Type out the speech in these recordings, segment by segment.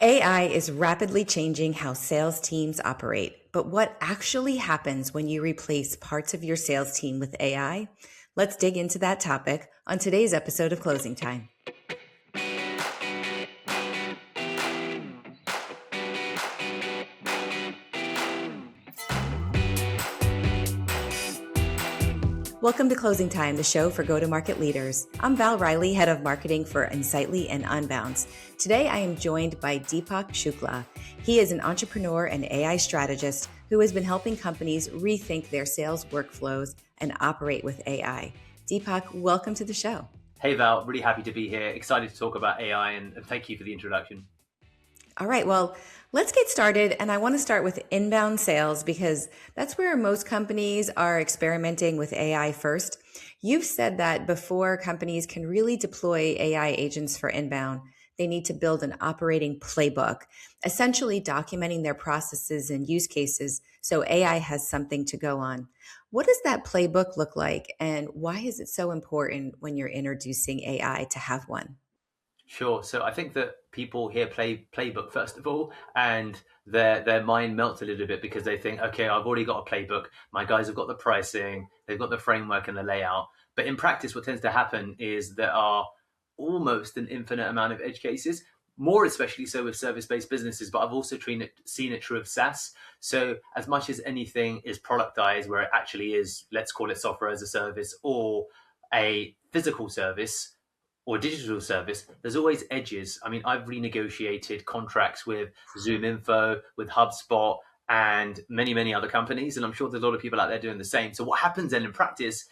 AI is rapidly changing how sales teams operate, but what actually happens when you replace parts of your sales team with AI? Let's dig into that topic on today's episode of Closing Time. Welcome to Closing Time, the show for go-to-market leaders. I'm Val Riley, head of marketing for Insightly and Unbounce. Today, I am joined by Deepak Shukla. He is an entrepreneur and AI strategist who has been helping companies rethink their sales workflows and operate with AI. Deepak, welcome to the show. Hey Val, really happy to be here. Excited to talk about AI and thank you for the introduction. All right, well, let's get started. And I want to start with inbound sales because that's where most companies are experimenting with AI first. You've said that before companies can really deploy AI agents for inbound, they need to build an operating playbook, essentially documenting their processes and use cases so AI has something to go on. What does that playbook look like, and why is it so important when you're introducing AI to have one? Sure. So I think that people hear playbook first of all, and their mind melts a little bit because they think, okay, I've already got a playbook. My guys have got the pricing, they've got the framework and the layout. But in practice, what tends to happen is there are almost an infinite amount of edge cases, more especially so with service-based businesses, but I've also seen it true of SaaS. So as much as anything is productized, where it actually is, let's call it software as a service or a physical service, or digital service, there's always edges. I mean, I've renegotiated contracts with Zoom Info, with HubSpot, and many, many other companies. And I'm sure there's a lot of people out there doing the same. So what happens then in practice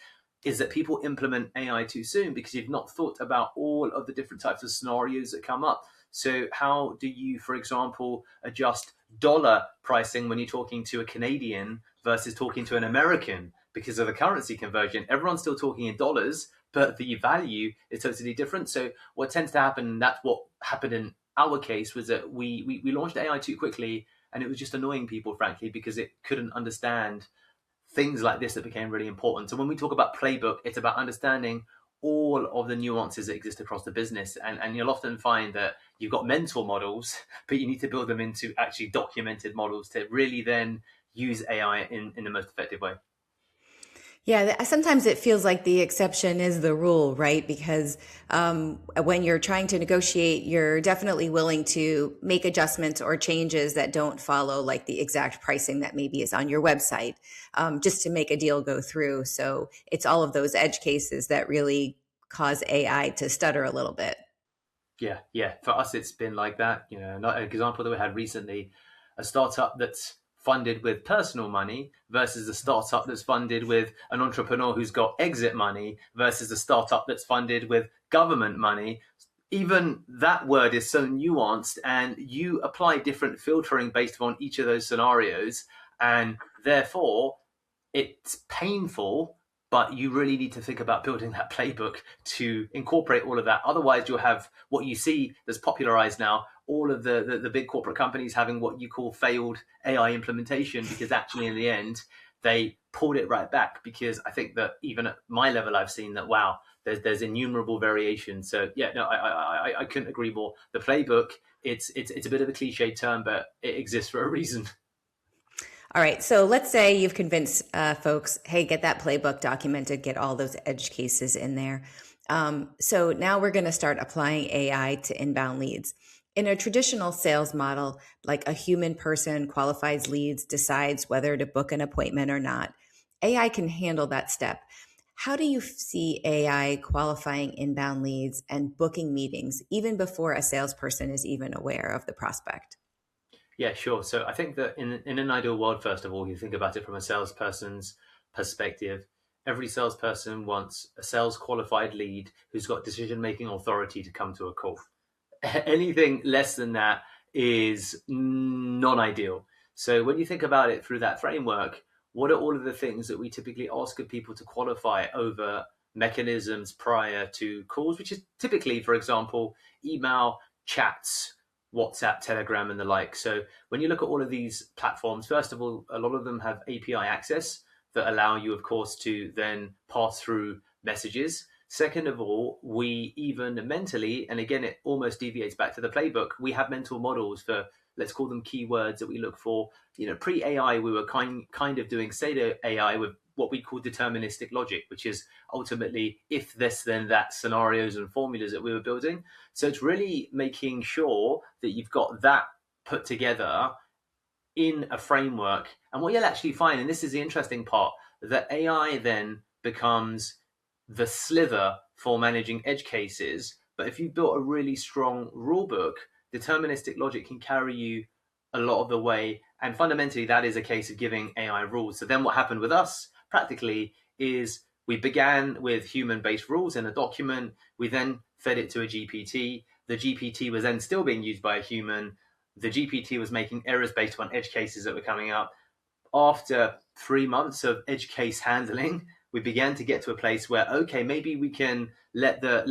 is that people implement AI too soon because you've not thought about all of the different types of scenarios that come up. So how do you, for example, adjust dollar pricing when you're talking to a Canadian versus talking to an American? Because of the currency conversion, everyone's still talking in dollars, but the value is totally different. So what tends to happen, and that's what happened in our case, was that we launched AI too quickly, and it was just annoying people, frankly, because it couldn't understand things like this that became really important. So when we talk about playbook, it's about understanding all of the nuances that exist across the business. And you'll often find that you've got mental models, but you need to build them into actually documented models to really then use AI in the most effective way. Yeah, sometimes it feels like the exception is the rule, right? Because when you're trying to negotiate, you're definitely willing to make adjustments or changes that don't follow like the exact pricing that maybe is on your website, just to make a deal go through. So it's all of those edge cases that really cause AI to stutter a little bit. Yeah. For us, it's been like that. You know, an example that we had recently, a startup that's funded with personal money versus a startup that's funded with an entrepreneur who's got exit money versus a startup that's funded with government money. Even that word is so nuanced, and you apply different filtering based on each of those scenarios. And therefore, it's painful, but you really need to think about building that playbook to incorporate all of that. Otherwise, you'll have what you see that's popularized now, all of the big corporate companies having what you call failed AI implementation, because actually in the end, they pulled it right back. Because I think that even at my level, I've seen that, wow, there's innumerable variations. So yeah, no, I couldn't agree more. The playbook, it's a bit of a cliche term, but it exists for a reason. All right. So let's say you've convinced folks, hey, get that playbook documented, get all those edge cases in there. So now we're going to start applying AI to inbound leads. In a traditional sales model, like a human person qualifies leads, decides whether to book an appointment or not, AI can handle that step. How do you see AI qualifying inbound leads and booking meetings even before a salesperson is even aware of the prospect? Yeah, sure. So I think that in an ideal world, first of all, you think about it from a salesperson's perspective. Every salesperson wants a sales qualified lead who's got decision making authority to come to a call. Anything less than that is non ideal. So when you think about it through that framework, what are all of the things that we typically ask of people to qualify over mechanisms prior to calls, which is typically, for example, email, chats, WhatsApp, Telegram, and the like. So when you look at all of these platforms, first of all, a lot of them have API access that allow you, of course, to then pass through messages. Second of all, we even mentally, and again, it almost deviates back to the playbook. We have mental models for, let's call them keywords that we look for. Pre AI, we were kind of doing pseudo AI with what we call deterministic logic, which is ultimately if this, then that scenarios and formulas that we were building. So it's really making sure that you've got that put together in a framework. And what you'll actually find, and this is the interesting part, that AI then becomes the sliver for managing edge cases. But if you've built a really strong rule book, deterministic logic can carry you a lot of the way. And fundamentally, that is a case of giving AI rules. So then what happened with us practically is we began with human-based rules in a document. We then fed it to a GPT. The GPT was then still being used by a human. The GPT was making errors based on edge cases that were coming up. After 3 months of edge case handling, we began to get to a place where, okay, maybe we can let the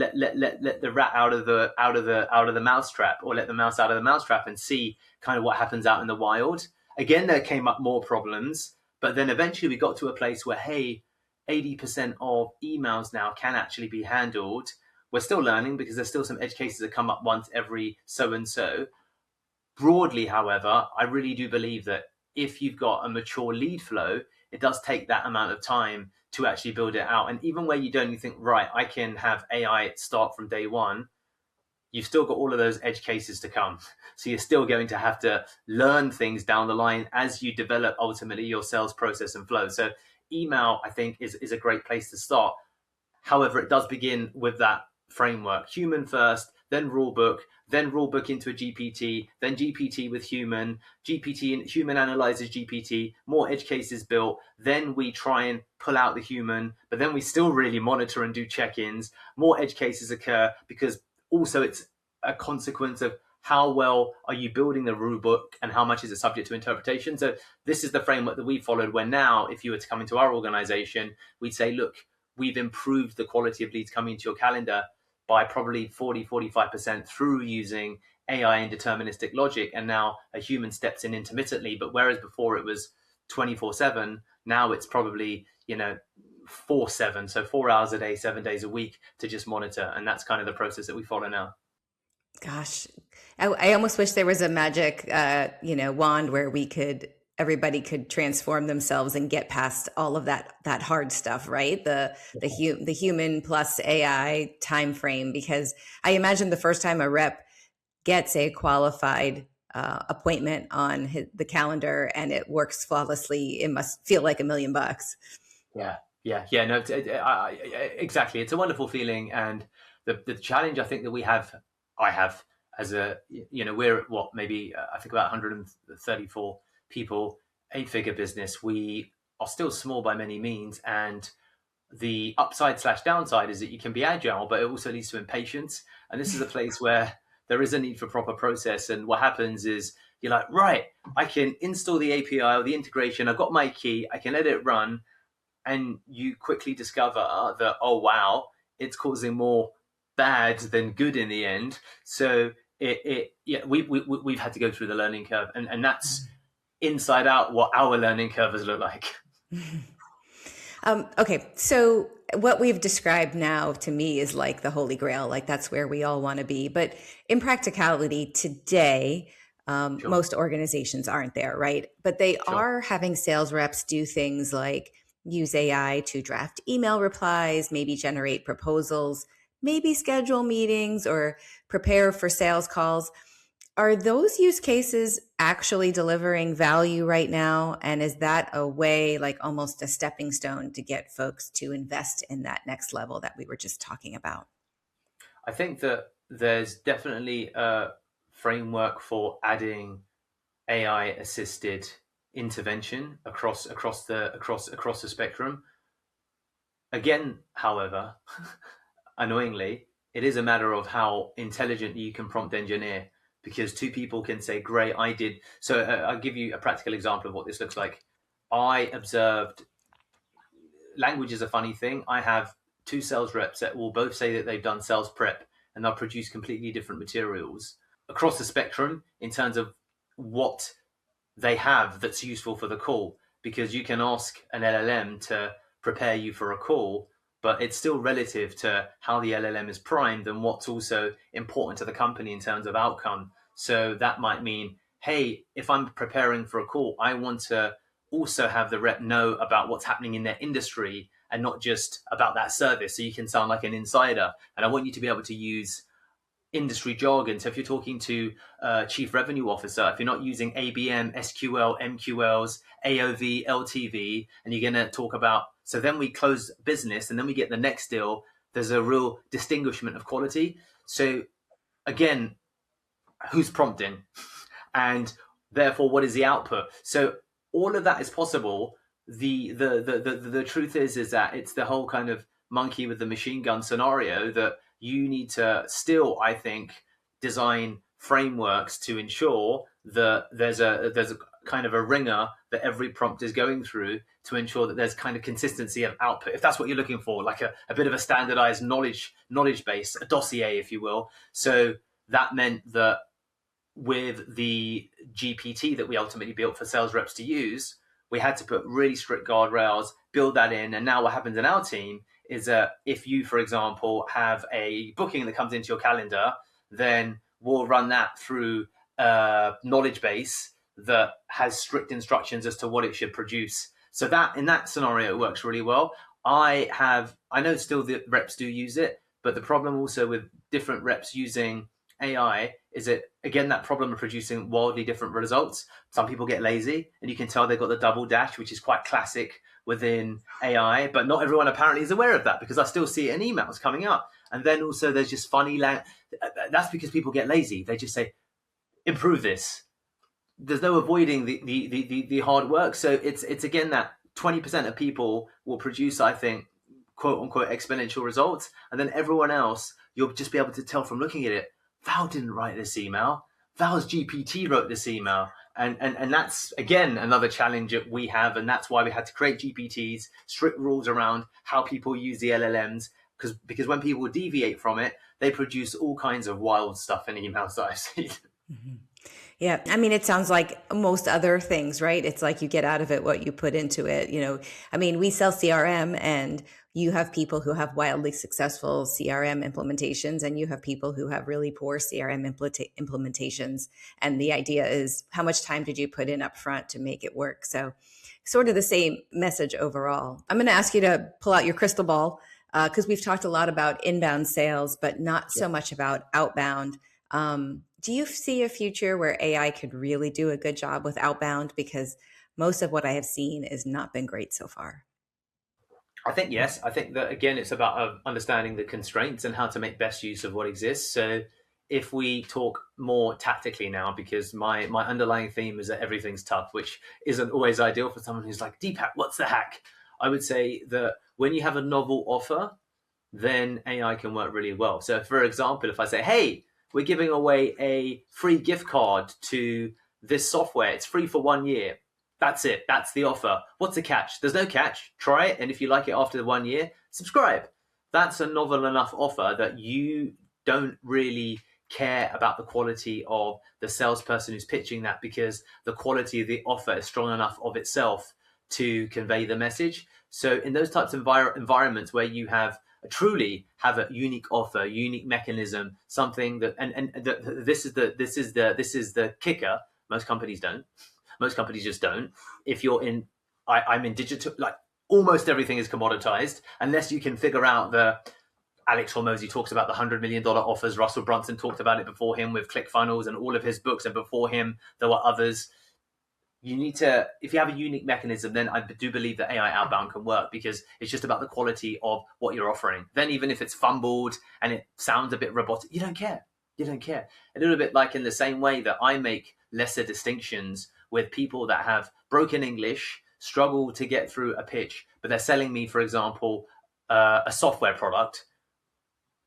rat out of the mousetrap, or let the mouse out of the mousetrap, and see kind of what happens out in the wild. Again, there came up more problems, but then eventually we got to a place where, hey, 80% of emails now can actually be handled. We're still learning because there's still some edge cases that come up once every so and so. Broadly, however, I really do believe that if you've got a mature lead flow, it does take that amount of time to actually build it out. And even where you don't, you think, right, I can have AI start from day one, you've still got all of those edge cases to come. So you're still going to have to learn things down the line as you develop ultimately your sales process and flow. So email, I think, is a great place to start. However, it does begin with that framework: human first, then rule book into a GPT, then GPT with human, GPT and human analyzes GPT, more edge cases built. Then we try and pull out the human, but then we still really monitor and do check-ins. More edge cases occur because also it's a consequence of how well are you building the rule book and how much is it subject to interpretation. So this is the framework that we followed, where now, if you were to come into our organization, we'd say, look, we've improved the quality of leads coming into your calendar by probably 40-45% through using AI and deterministic logic. And now a human steps in intermittently. But whereas before it was 24/7, now it's probably, 4/7. So 4 hours a day, 7 days a week to just monitor. And that's kind of the process that we follow now. Gosh, I almost wish there was a magic, wand where everybody could transform themselves and get past all of that hard stuff, right? The human plus AI time frame. Because I imagine the first time a rep gets a qualified appointment on the calendar and it works flawlessly, it must feel like $1,000,000. Yeah. No, exactly. It's a wonderful feeling, and the challenge I think that I have as we're at what, maybe I think about 134 people, 8-figure business. We are still small by many means, and the upside/downside is that you can be agile, but it also leads to impatience. And this is a place where there is a need for proper process. And what happens is you're like, right, I can install the API or the integration. I've got my key. I can let it run. And you quickly discover that, oh, wow, it's causing more bad than good in the end. So we've had to go through the learning curve. And that's inside out what our learning curve has looked like. Okay, so what we've described now to me is like the holy grail, like that's where we all want to be. But in practicality today, Sure. most organizations aren't there, right? But they Sure. are having sales reps do things like use AI to draft email replies, maybe generate proposals, maybe schedule meetings or prepare for sales calls. Are those use cases actually delivering value right now? And is that a way, like almost a stepping stone to get folks to invest in that next level that we were just talking about? I think that there's definitely a framework for adding AI assisted intervention across the spectrum. Again, however, annoyingly, it is a matter of how intelligent you can prompt engineer, because two people can say, great, I did. So I'll give you a practical example of what this looks like. I observed, language is a funny thing. I have two sales reps that will both say that they've done sales prep, and they'll produce completely different materials across the spectrum in terms of what they have that's useful for the call. Because you can ask an LLM to prepare you for a call, but it's still relative to how the LLM is primed and what's also important to the company in terms of outcome. So that might mean, hey, if I'm preparing for a call, I want to also have the rep know about what's happening in their industry and not just about that service. So you can sound like an insider. And I want you to be able to use industry jargon. So if you're talking to a chief revenue officer, if you're not using ABM, SQL, MQLs, AOV, LTV, and you're going to talk about, so then we close business and then we get the next deal, there's a real distinguishment of quality. So again, who's prompting? And therefore, what is the output? So all of that is possible. The truth is that it's the whole kind of monkey with the machine gun scenario that you need to still, I think, design frameworks to ensure that there's a kind of a ringer that every prompt is going through to ensure that there's kind of consistency of output. If that's what you're looking for, like a bit of a standardized knowledge base, a dossier, if you will. So that meant that with the GPT that we ultimately built for sales reps to use, we had to put really strict guardrails, build that in. And now what happens in our team is that if you, for example, have a booking that comes into your calendar, then we'll run that through a knowledge base that has strict instructions as to what it should produce. So that in that scenario, it works really well. I know still the reps do use it, but the problem also with different reps using AI is it again that problem of producing wildly different results. Some people get lazy, and you can tell they've got the double dash, which is quite classic within AI. But not everyone apparently is aware of that, because I still see it in emails coming up. And then also there's just funny that's because people get lazy. They just say, "Improve this." There's no avoiding the hard work. So it's again that 20% of people will produce, I think, quote unquote exponential results, and then everyone else you'll just be able to tell from looking at it. Val didn't write this email. Val's GPT wrote this email. And that's, again, another challenge that we have. And that's why we had to create GPTs, strict rules around how people use the LLMs. Because when people deviate from it, they produce all kinds of wild stuff in emails that I've seen. Mm-hmm. Yeah. I mean, it sounds like most other things, right? It's like you get out of it what you put into it. I mean, we sell CRM, and you have people who have wildly successful CRM implementations, and you have people who have really poor CRM implementations. And the idea is, how much time did you put in up front to make it work? So sort of the same message overall. I'm going to ask you to pull out your crystal ball, because we've talked a lot about inbound sales, but not so much about outbound. Do you see a future where AI could really do a good job with outbound? Because most of what I have seen has not been great so far. I think yes. I think that again, it's about understanding the constraints and how to make best use of what exists. So if we talk more tactically now, because my underlying theme is that everything's tough, which isn't always ideal for someone who's like, Deepak, what's the hack? I would say that when you have a novel offer, then AI can work really well. So for example, if I say, hey, we're giving away a free gift card to this software. It's free for 1 year. That's it. That's the offer. What's the catch? There's no catch. Try it. And if you like it after the 1 year, subscribe. That's a novel enough offer that you don't really care about the quality of the salesperson who's pitching that, because the quality of the offer is strong enough of itself to convey the message. So in those types of environments where you truly have a unique offer, unique mechanism, something that, this is the kicker. Most companies don't. Most companies just don't. If you're in, I'm in digital, like almost everything is commoditized, unless you can figure out Alex Hormozy talks about the $100 million offers. Russell Brunson talked about it before him with ClickFunnels and all of his books. And before him, there were others. You need to, if you have a unique mechanism, then I do believe that AI outbound can work, because it's just about the quality of what you're offering. Then even if it's fumbled and it sounds a bit robotic, you don't care. You don't care. A little bit like in the same way that I make lesser distinctions with people that have broken English, struggle to get through a pitch, but they're selling me, for example, a software product.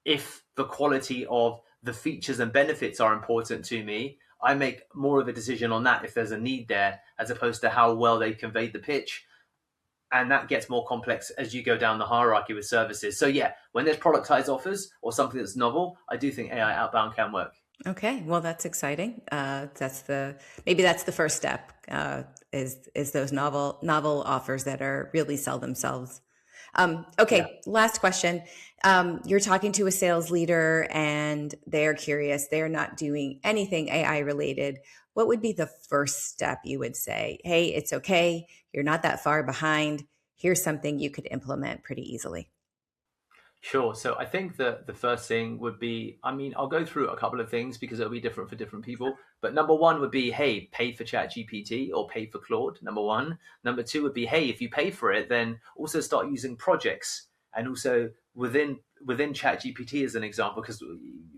If the quality of the features and benefits are important to me, I make more of a decision on that if there's a need there, as opposed to how well they conveyed the pitch. And that gets more complex as you go down the hierarchy with services. So yeah, when there's productized offers or something that's novel, I do think AI outbound can work. Okay, well, that's exciting. Maybe that's the first step, is those novel offers that are really sell themselves. Yeah. Okay, last question. You're talking to a sales leader and they're curious. They're not doing anything AI related. What would be the first step you would say? Hey, it's okay. You're not that far behind. Here's something you could implement pretty easily. Sure. So I think that the first thing would be, I mean, I'll go through a couple of things because it'll be different for different people. But number one would be, hey, pay for ChatGPT or pay for Claude. Number one. Number two would be, hey, if you pay for it, then also start using projects and also within ChatGPT as an example, because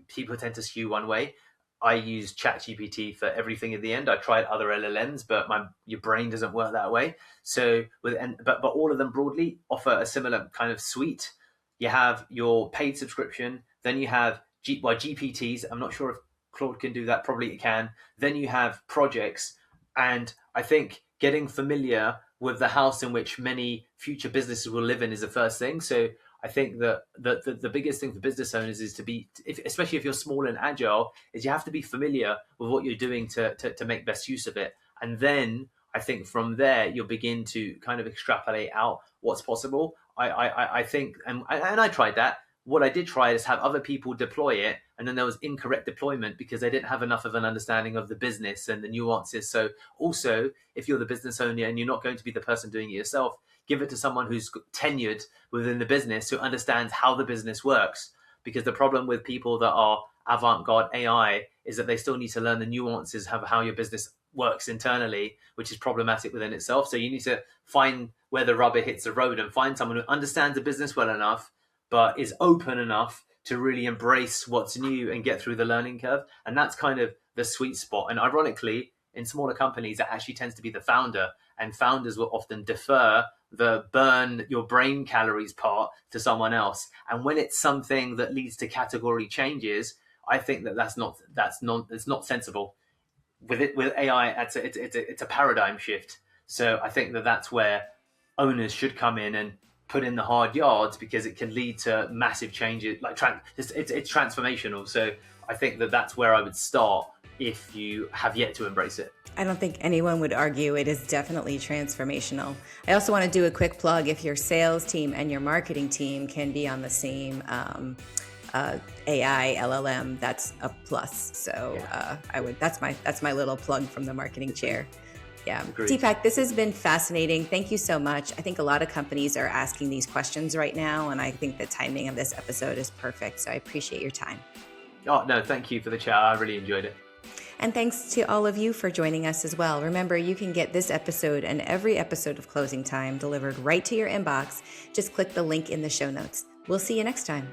people tend to skew one way. I use ChatGPT for everything at the end. I tried other LLMs, but your brain doesn't work that way. So but all of them broadly offer a similar kind of suite. You have your paid subscription, then you have GPTs. I'm not sure if Claude can do that. Probably it can. Then you have projects, and I think getting familiar with the house in which many future businesses will live in is the first thing. So I think that the biggest thing for business owners is to be, especially if you're small and agile, is you have to be familiar with what you're doing to make best use of it. And then I think from there, you'll begin to kind of extrapolate out what's possible. I think, and I tried that. What I did try is have other people deploy it, and then there was incorrect deployment because they didn't have enough of an understanding of the business and the nuances. So also, if you're the business owner and you're not going to be the person doing it yourself, give it to someone who's tenured within the business who understands how the business works. Because the problem with people that are avant-garde AI is that they still need to learn the nuances of how your business works internally, which is problematic within itself. So you need to find where the rubber hits the road and find someone who understands the business well enough, but is open enough to really embrace what's new and get through the learning curve. And that's kind of the sweet spot. And ironically, in smaller companies, that actually tends to be the founder. And founders will often defer the burn your brain calories part to someone else. And when it's something that leads to category changes, I think it's not sensible. With AI, it's a paradigm shift. So I think that that's where owners should come in and put in the hard yards because it can lead to massive changes. Like it's transformational. So I think that that's where I would start if you have yet to embrace it. I don't think anyone would argue it is definitely transformational. I also want to do a quick plug. If your sales team and your marketing team can be on the same AI LLM, that's a plus. So that's my little plug from the marketing chair. Yeah. Agreed. Deepak, this has been fascinating. Thank you so much. I think a lot of companies are asking these questions right now, and I think the timing of this episode is perfect. So I appreciate your time. Oh, no, thank you for the chat. I really enjoyed it. And thanks to all of you for joining us as well. Remember, you can get this episode and every episode of Closing Time delivered right to your inbox. Just click the link in the show notes. We'll see you next time.